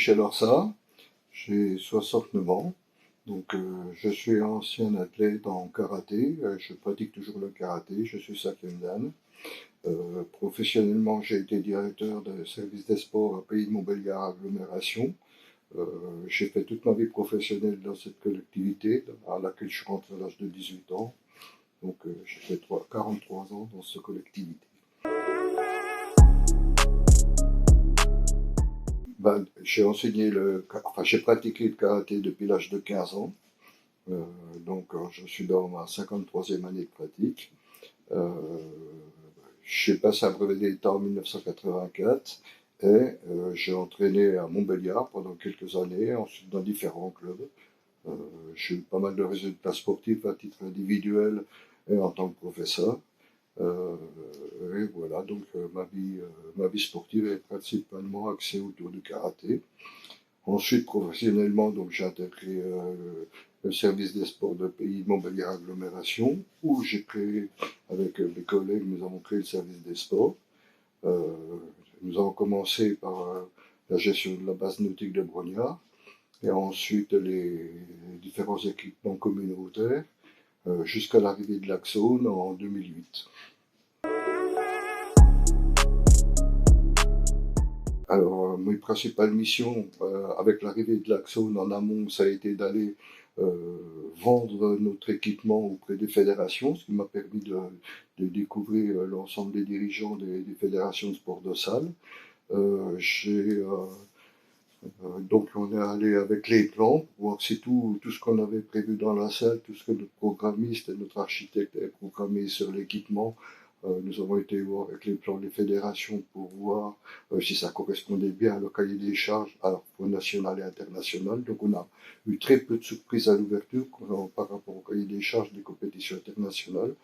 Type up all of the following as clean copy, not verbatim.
Michel Orsat, j'ai 69 ans, donc je suis ancien athlète en karaté, je pratique toujours le karaté, je suis cinquième dan. Professionnellement, j'ai été directeur de service des sports à Pays de Montbéliard Agglomération. Euh, j'ai fait toute ma vie professionnelle dans cette collectivité à laquelle je suis rentré à l'âge de 18 ans, donc j'ai fait 43 ans dans cette collectivité. J'ai enseigné enfin, j'ai pratiqué le karaté depuis l'âge de 15 ans. Euh, je suis dans ma 53e année de pratique. Euh, j'ai passé un brevet d'État en 1984 et j'ai entraîné à Montbéliard pendant quelques années, ensuite dans différents clubs. Euh, j'ai eu pas mal de résultats sportifs à titre individuel et en tant que professeur. Euh, et voilà, donc ma vie sportive est principalement axée autour du karaté. Ensuite, professionnellement, donc j'ai intégré le service des sports de Pays de Montbéliard Agglomération, où j'ai créé, avec mes collègues, nous avons créé le service des sports. Euh, Nous avons commencé par la gestion de la base nautique de Brognard, et ensuite les différents équipements communautaires, jusqu'à l'arrivée de l'Axone en 2008. Alors, mes principales missions avec l'arrivée de l'Axone en amont, ça a été d'aller vendre notre équipement auprès des fédérations, ce qui m'a permis de découvrir l'ensemble des dirigeants des fédérations de sport de salle. Donc, on est allé avec les plans pour voir si tout ce qu'on avait prévu dans la salle, tout ce que notre programmiste et notre architecte avaient programmé sur l'équipement, nous avons été voir avec les plans des fédérations pour voir si ça correspondait bien à le cahier des charges, à la fois national et international. Donc on a eu très peu de surprises à l'ouverture par rapport au cahier des charges des compétitions internationales.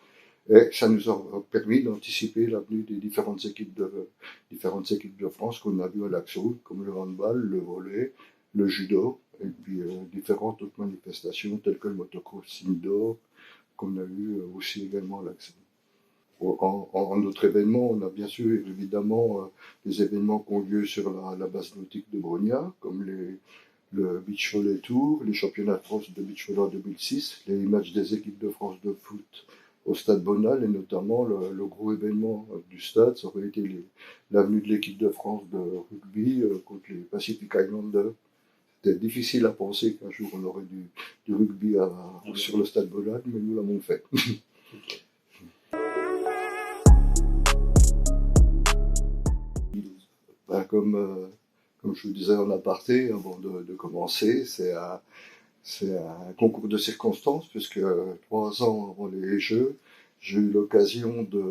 Et ça nous a permis d'anticiper l'avenue des différentes équipes de France qu'on a vues à l'Axo, comme le handball, le volley, le judo, et puis différentes autres manifestations telles que le motocross indoor qu'on a eu aussi également à l'Axo. En autre événement, on a bien sûr évidemment les événements qui ont lieu sur la base nautique de Brognard, comme le Beach Volley Tour, les championnats de France de Beach Volley en 2006, les matchs des équipes de France de foot au Stade Bonal, et notamment le gros événement du stade, ça aurait été l'avenue de l'équipe de France de rugby contre les Pacific Islanders. C'était difficile à penser qu'un jour on aurait du rugby sur le Stade Bonal, mais nous l'avons fait. Ben, comme je vous disais en aparté, avant de commencer, c'est un concours de circonstances, puisque 3 ans avant les Jeux, j'ai eu l'occasion de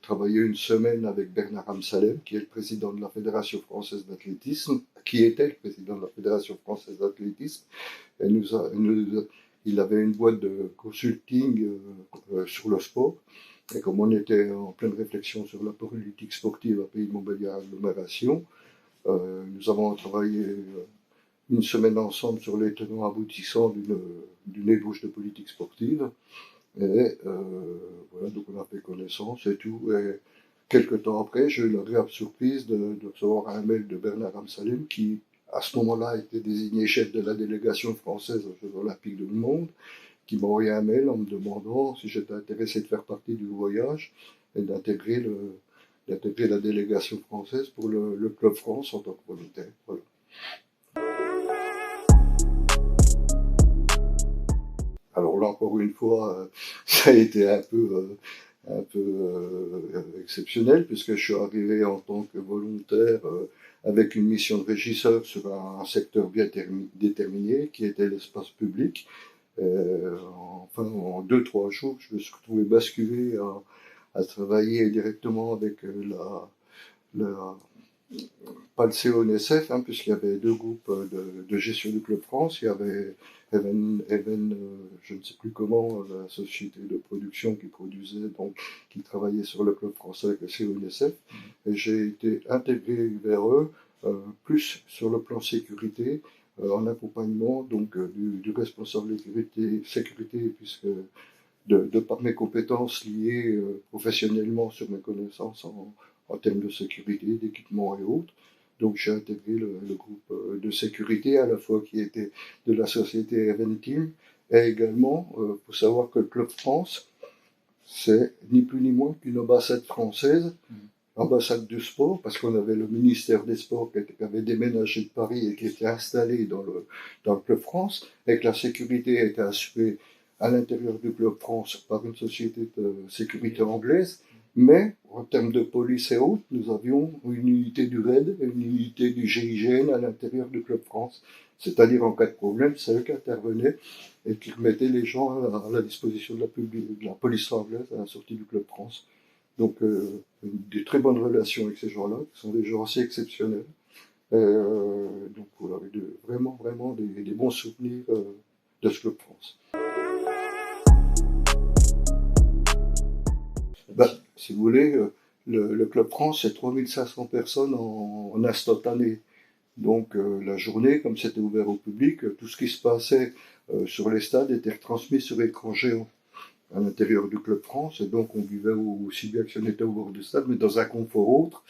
travailler une semaine avec Bernard Amsalem, qui est le président de la Fédération française d'athlétisme, qui était le président de la Fédération française d'athlétisme, et il avait une boîte de consulting sur le sport. Et comme on était en pleine réflexion sur la politique sportive à Pays de Montbéliard Agglomération, nous avons travaillé une semaine ensemble sur les tenants aboutissants d'une ébauche de politique sportive. Et voilà, donc on a fait connaissance et tout. Et quelques temps après, j'ai eu la agréable surprise de recevoir un mail de Bernard Amsalem, qui, à ce moment-là, était désigné chef de la délégation française aux Jeux Olympiques du Monde, qui m'a envoyé un mail en me demandant si j'étais intéressé de faire partie du voyage et d'intégrer la délégation française pour le Club France en tant que volontaire. Voilà. Alors là, encore une fois, ça a été un peu exceptionnel, puisque je suis arrivé en tant que volontaire avec une mission de régisseur sur un secteur bien déterminé, qui était l'espace public. Enfin, en 2-3 jours, je me suis retrouvé basculé à travailler directement avec la pas le CONSF, hein, puisqu'il y avait deux groupes de gestion du Club France. Il y avait je ne sais plus comment, la société de production qui produisait, donc, qui travaillait sur le Club français avec le CONSF. Et j'ai été intégré vers eux, plus sur le plan sécurité, en accompagnement donc, du responsable sécurité, puisque de par mes compétences liées professionnellement sur mes connaissances en termes de sécurité, d'équipement et autres, Donc j'ai intégré le groupe de sécurité, à la fois qui était de la société Eventim, et également, faut savoir que le Club France, c'est ni plus ni moins qu'une ambassade française, ambassade du sport, parce qu'on avait le ministère des Sports qui avait déménagé de Paris et qui était installé dans le Club France, et que la sécurité était assurée à l'intérieur du Club France par une société de sécurité anglaise. Mais en termes de police et autres, nous avions une unité du RAID et une unité du GIGN à l'intérieur du Club France. C'est-à-dire, en cas de problème, c'est eux qui intervenaient et qui remettaient les gens à la disposition de la police anglaise à la sortie du Club France. Donc, des très bonnes relations avec ces gens-là, qui sont des gens assez exceptionnels. Donc, voilà, vraiment, vraiment des bons souvenirs de ce Club France. Si vous voulez, le Club France, c'est 3500 personnes en instantané. Donc, la journée, comme c'était ouvert au public, tout ce qui se passait sur les stades était retransmis sur écran géant à l'intérieur du Club France, et donc on vivait aussi bien que si on était au bord du stade, mais dans un confort autre.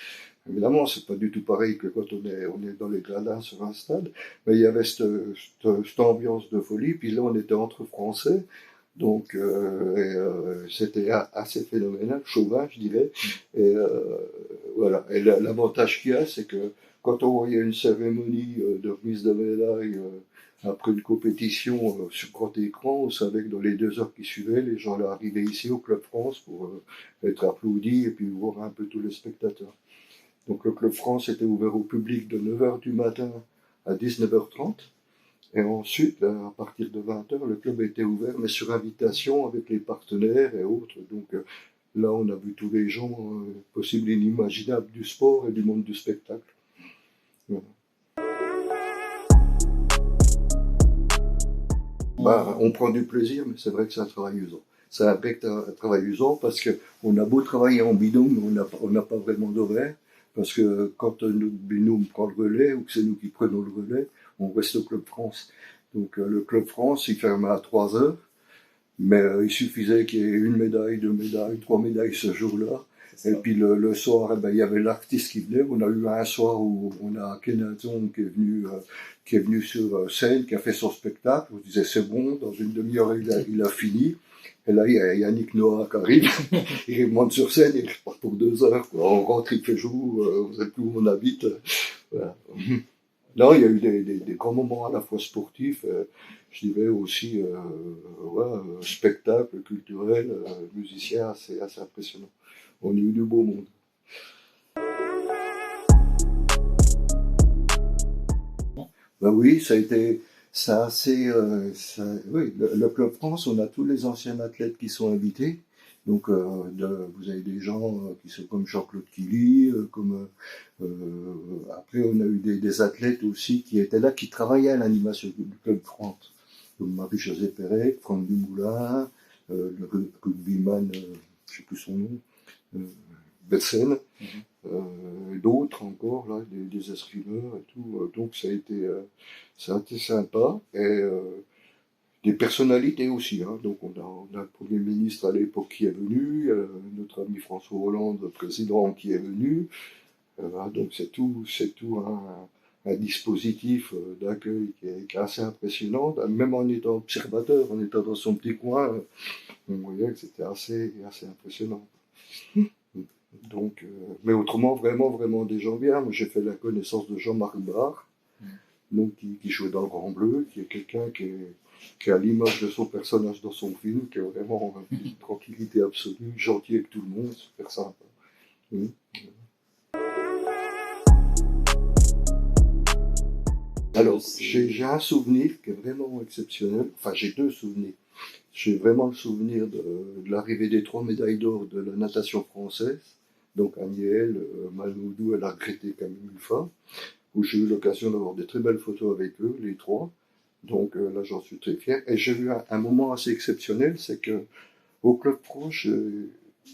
Évidemment, c'est pas du tout pareil que quand on est dans les gradins sur un stade, mais il y avait cette ambiance de folie, puis là on était entre Français, donc c'était assez phénoménal, chauvin je dirais, et voilà. Et l'avantage qu'il y a, c'est que quand on voyait une cérémonie de remise de médaille après une compétition sur grand écran, on savait que dans les 2 heures qui suivaient, les gens là arrivaient ici au Club France pour être applaudis et puis voir un peu tous les spectateurs. Donc le Club France était ouvert au public de 9h du matin à 19h30. Et ensuite, à partir de 20h, le club était ouvert, mais sur invitation avec les partenaires et autres. Donc là, on a vu tous les gens possibles et inimaginables du sport et du monde du spectacle. Voilà. On prend du plaisir, mais c'est vrai que c'est un travail usant. C'est un vrai travail usant parce qu'on a beau travailler en binôme, mais on n'a pas vraiment d'horaire. Parce que quand notre binôme prend le relais ou que c'est nous qui prenons le relais, on reste au Club France. Donc le Club France, il ferme à 3h, mais il suffisait qu'il y ait 1 médaille, 2 médailles, 3 médailles ce jour-là. Et puis le soir, il y avait l'artiste qui venait. On a eu un soir où on a Kenaton qui est venu sur scène, qui a fait son spectacle. On disait c'est bon, dans une demi-heure il a fini. Et là, il y a Yannick Noah qui arrive, il monte sur scène, il repart pour 2 heures. Quoi. On rentre, il fait jour, vous savez plus où on habite. Voilà. Non, il y a eu des grands moments à la fois sportifs, je dirais aussi spectacles culturels, musiciens, assez impressionnant. On a eu du beau monde. Oui, oui, le Club France, on a tous les anciens athlètes qui sont invités. Donc, vous avez des gens qui sont comme Jean-Claude Killy, après on a eu des athlètes aussi qui étaient là, qui travaillaient à l'animation du Club France. Comme Marie-Josée Pérec, Franck Dumoulin, le rugbyman, je sais plus son nom, Betsen, d'autres encore, là, des escrimeurs et tout. Donc ça a été sympa. Et des personnalités aussi. Hein. Donc on a le Premier ministre à l'époque qui est venu, notre ami François Hollande, le président, qui est venu. Donc c'est tout un dispositif d'accueil qui est assez impressionnant. Même en étant observateur, en étant dans son petit coin, on voyait que c'était assez impressionnant. Donc, mais autrement, vraiment, vraiment des gens bien. Moi, j'ai fait la connaissance de Jean-Marc Barre, donc, qui jouait dans le Grand Bleu, qui est quelqu'un qui a l'image de son personnage dans son film, qui est vraiment une tranquillité absolue, gentil avec tout le monde, super sympa. Alors, j'ai un souvenir qui est vraiment exceptionnel. Enfin, j'ai 2 souvenirs. J'ai vraiment le souvenir de l'arrivée des 3 médailles d'or de la natation française. Donc Aniel, Malmoudou et la regrettée Camille Mulfa, où j'ai eu l'occasion d'avoir des très belles photos avec eux, les 3. Donc là, j'en suis très fier. Et j'ai eu un moment assez exceptionnel, c'est que au Club France,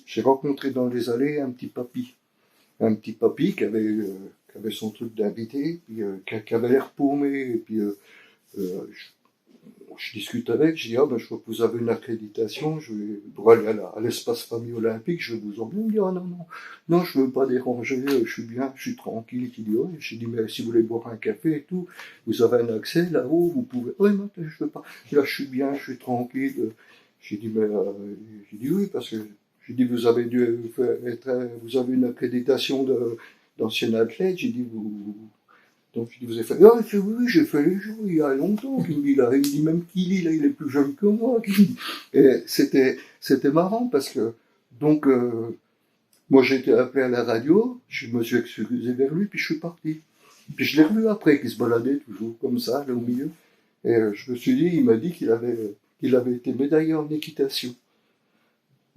j'ai rencontré dans les allées un petit papy qui avait son truc d'invité, puis qui avait l'air paumé, et puis je discute avec, je dis, ah ben je vois que vous avez une accréditation, je vais pour aller à l'espace famille olympique, je vais vous emmener. Il me dit, ah non, non, non, je veux pas déranger, je suis bien, je suis tranquille. Il dit, ouais, j'ai dit, mais si vous voulez boire un café et tout, vous avez un accès là-haut, vous pouvez. Oui, non, je veux pas. Là, je suis bien, je suis tranquille. J'ai dit, mais j'ai dit oui, parce que j'ai dit, vous avez dû être, vous avez une accréditation d'ancien athlète. J'ai dit, donc je dis, vous avez fait, ah, il fait, oui, oui, j'ai fait les jours il y a longtemps, qu'il me dit là, il me dit même qu'il là, il est plus jeune que moi. Et c'était marrant parce que, donc, moi j'ai été appelé à la radio, je me suis excusé vers lui, puis je suis parti. Puis je l'ai revu après, qu'il se baladait toujours comme ça, là au milieu. Et je me suis dit, il m'a dit qu'il avait été médaillé en équitation.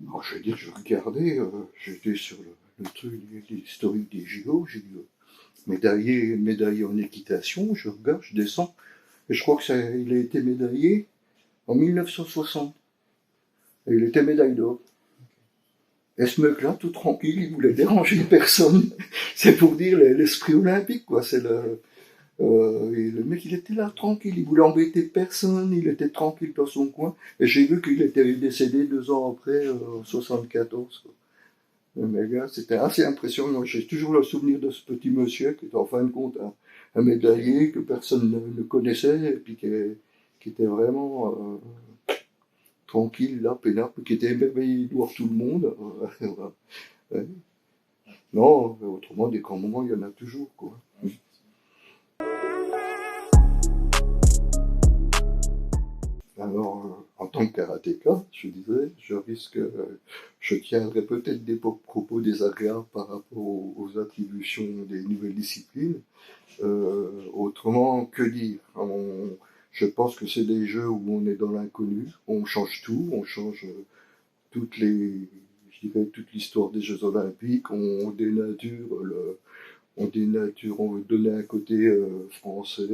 Alors je veux dire, je regardais, j'étais sur le truc historique des JO, j'ai dit, médaillé en équitation, je regarde, je descends, et je crois que il a été médaillé en 1960. Et il était médaille d'or. Et ce mec-là, tout tranquille, il voulait déranger personne. C'est pour dire l'esprit olympique, quoi. Et le mec, il était là, tranquille, il voulait embêter personne, il était tranquille dans son coin. Et j'ai vu qu'il était décédé 2 ans après, en 74, quoi. Mais gars, c'était assez impressionnant. J'ai toujours le souvenir de ce petit monsieur qui était en fin de compte un médaillé que personne ne connaissait et puis qui était vraiment tranquille, là, peinard, qui était émerveillé de voir tout le monde. Ouais. Non, autrement, des grands moments, il y en a toujours, quoi. Alors, en tant que karatéka, je disais, je tiendrai peut-être des propos désagréables par rapport aux attributions des nouvelles disciplines. Autrement, que dire? Je pense que c'est des jeux où on est dans l'inconnu, on change tout, on change je dirais, toute l'histoire des Jeux Olympiques, on veut donner un côté français,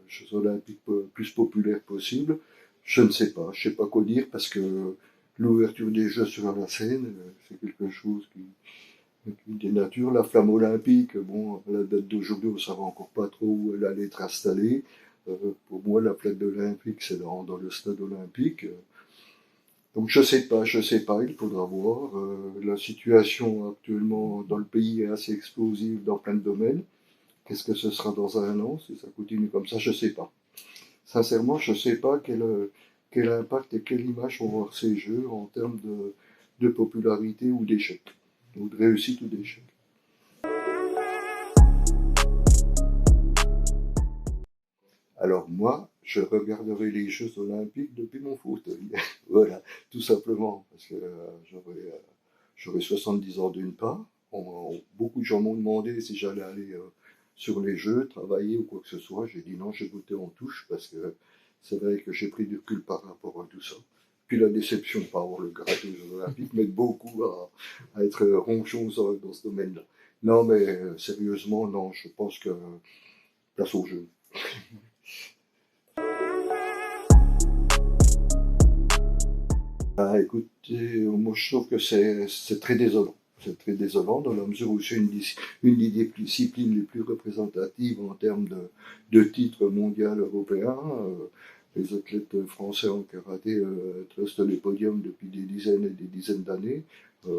Jeux Olympiques plus populaire possible. Je sais pas quoi dire parce que l'ouverture des Jeux sur la scène, c'est quelque chose qui dénature. La flamme olympique, bon, à la date d'aujourd'hui, on ne savait encore pas trop où elle allait être installée. Pour moi, la flamme olympique, c'est dans le stade olympique. Donc je sais pas, il faudra voir. La situation actuellement dans le pays est assez explosive dans plein de domaines. Qu'est-ce que ce sera dans un an si ça continue comme ça? Je sais pas. Sincèrement, je sais pas quel impact et quelle image vont avoir ces jeux en termes de popularité ou d'échec, ou de réussite ou d'échec. Alors moi, je regarderai les Jeux Olympiques depuis mon fauteuil. Voilà, tout simplement, parce que j'aurai 70 ans d'une part. Beaucoup de gens m'ont demandé si j'allais aller sur les Jeux, travailler ou quoi que ce soit. J'ai dit non, j'ai voté en touche parce que c'est vrai que j'ai pris du recul par rapport à tout ça. Puis la déception, pas avoir le grade des Jeux Olympiques, mais beaucoup à être ronchon dans ce domaine-là. Non, mais sérieusement, non, je pense que place aux Jeux. Ah, écoutez, moi je trouve que c'est très désolant. C'est très désolant dans la mesure où c'est une des disciplines les plus représentatives en termes de titres mondiaux européens. Les athlètes français en karaté trustent les podiums depuis des dizaines et des dizaines d'années. Je ne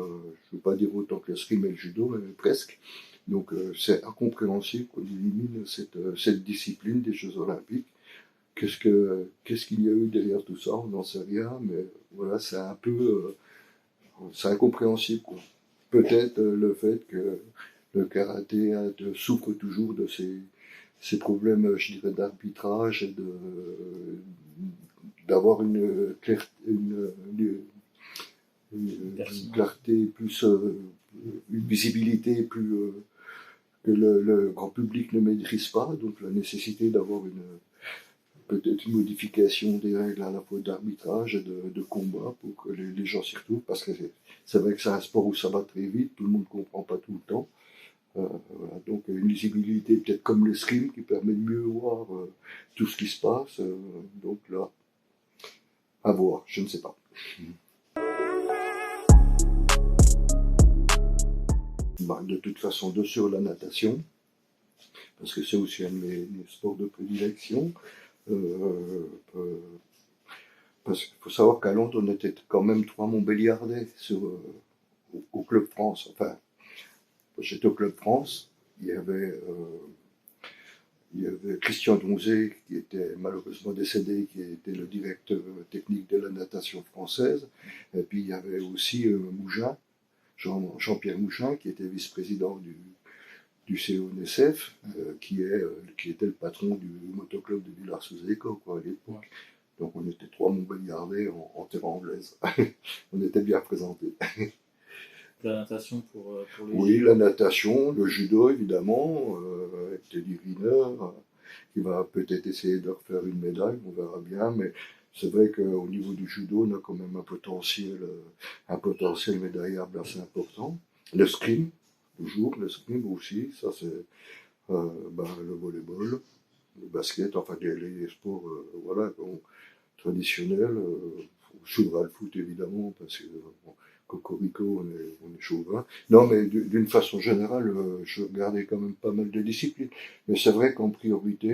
veux pas dire autant que l'escrime et le judo, mais presque. Donc c'est incompréhensible qu'on élimine cette discipline des Jeux Olympiques. Qu'est-ce qu'il y a eu derrière tout ça? On n'en sait rien, mais voilà, c'est incompréhensible, quoi. Peut-être le fait que le karaté souffre toujours de ces problèmes, je dirais, d'arbitrage et d'avoir une clarté plus, une visibilité plus que le grand public ne maîtrise pas, donc la nécessité d'avoir peut-être une modification des règles à la fois d'arbitrage et de combat pour que les gens s'y retrouvent, parce que c'est vrai que c'est un sport où ça va très vite, tout le monde ne comprend pas tout le temps. Voilà, donc une lisibilité peut-être comme l'escrime qui permet de mieux voir tout ce qui se passe. Donc là, à voir, je ne sais pas. Bah, de toute façon, de sur la natation, parce que c'est aussi un de mes sports de prédilection. parce qu'il faut savoir qu'à Londres, on était quand même 3 Montbéliardais au Club France. Enfin, j'étais au Club France, il y avait, il y avait Christian Donzé, qui était malheureusement décédé, qui était le directeur technique de la natation française. Et puis il y avait aussi Mougin, Jean-Pierre Mougin, qui était vice-président du CONSF, qui était le patron du motoclub de Villars-sous-Écot à l'époque. Donc on était 3 Montbéliardais en terre anglaise. On était bien présentés. La natation pour les Oui, JO. la natation, le judo évidemment, avec Teddy Riner, qui va peut-être essayer de refaire une médaille, on verra bien, mais c'est vrai qu'au niveau du judo, on a quand même un potentiel médaillable assez important. Le scrim, toujours, le scrim aussi, ça c'est le volleyball, le basket, enfin les sports voilà, bon, traditionnels. On soulevera le foot évidemment, parce que bon, Cocorico, on est chauvin. Non, mais d'une façon générale, je regardais quand même pas mal de disciplines. Mais c'est vrai qu'en priorité,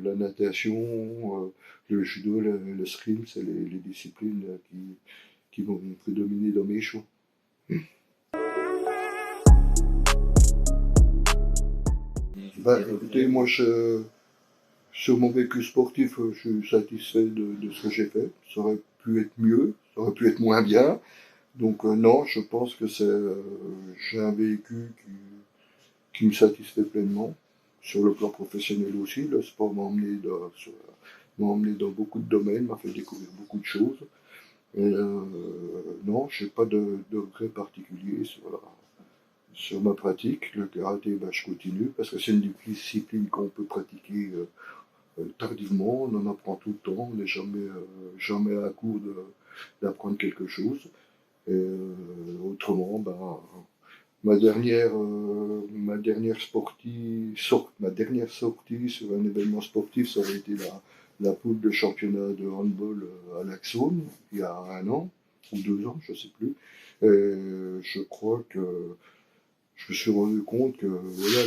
la natation, le judo, le scrim, c'est les disciplines qui vont prédominer dans mes choix. Bah, écoutez, moi, sur mon vécu sportif, je suis satisfait de ce que j'ai fait. Ça aurait pu être mieux, ça aurait pu être moins bien. Donc non, je pense que j'ai un vécu qui me satisfait pleinement. Sur le plan professionnel aussi, le sport m'a emmené dans beaucoup de domaines, m'a fait découvrir beaucoup de choses. Et non, je n'ai pas de regret particulier sur ma pratique. Le karaté, je continue parce que c'est une discipline qu'on peut pratiquer tardivement, on en apprend tout le temps, on n'est jamais à court d'apprendre quelque chose. Et autrement, ma dernière sortie sur un événement sportif, ça aurait été la poule de championnat de handball à Laxone, il y a 1 an, ou 2 ans, je ne sais plus. Et je crois que je me suis rendu compte que voilà,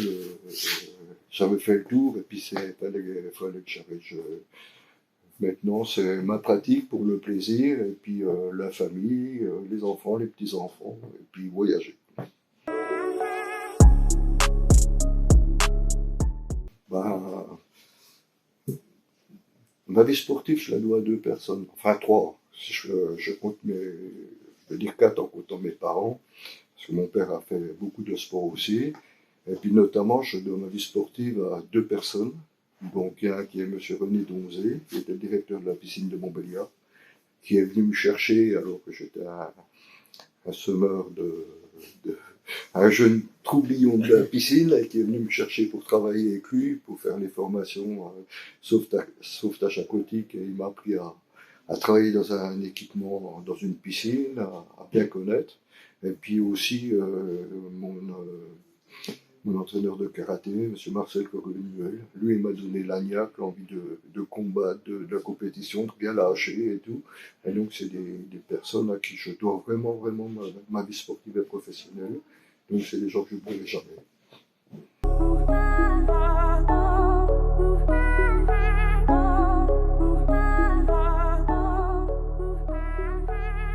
j'avais fait le tour, et puis fallait que j'arrête. Maintenant, c'est ma pratique pour le plaisir, et puis la famille, les enfants, les petits-enfants, et puis voyager. Bah, ma vie sportive, je la dois à 2 personnes, enfin 3. Si je compte je veux dire 4 en comptant mes parents, parce que mon père a fait beaucoup de sport aussi. Et puis notamment, je dois ma vie sportive à 2 personnes. Donc il y a un qui est M. René Donzé, qui était le directeur de la piscine de Montbéliard, qui est venu me chercher alors que j'étais un semeur un jeune troublion de la piscine, qui est venu me chercher pour travailler avec lui, pour faire les formations sauvetage aquatique, et il m'a appris à travailler dans un équipement, dans une piscine, à bien connaître. Et puis aussi mon entraîneur de karaté, M. Marcel Correluel, lui, il m'a donné l'agnac, l'envie de combattre, de la compétition, de bien lâcher et tout. Et donc, c'est des personnes à qui je dois vraiment, vraiment ma vie sportive et professionnelle. Donc, c'est des gens que je n'oublierai jamais.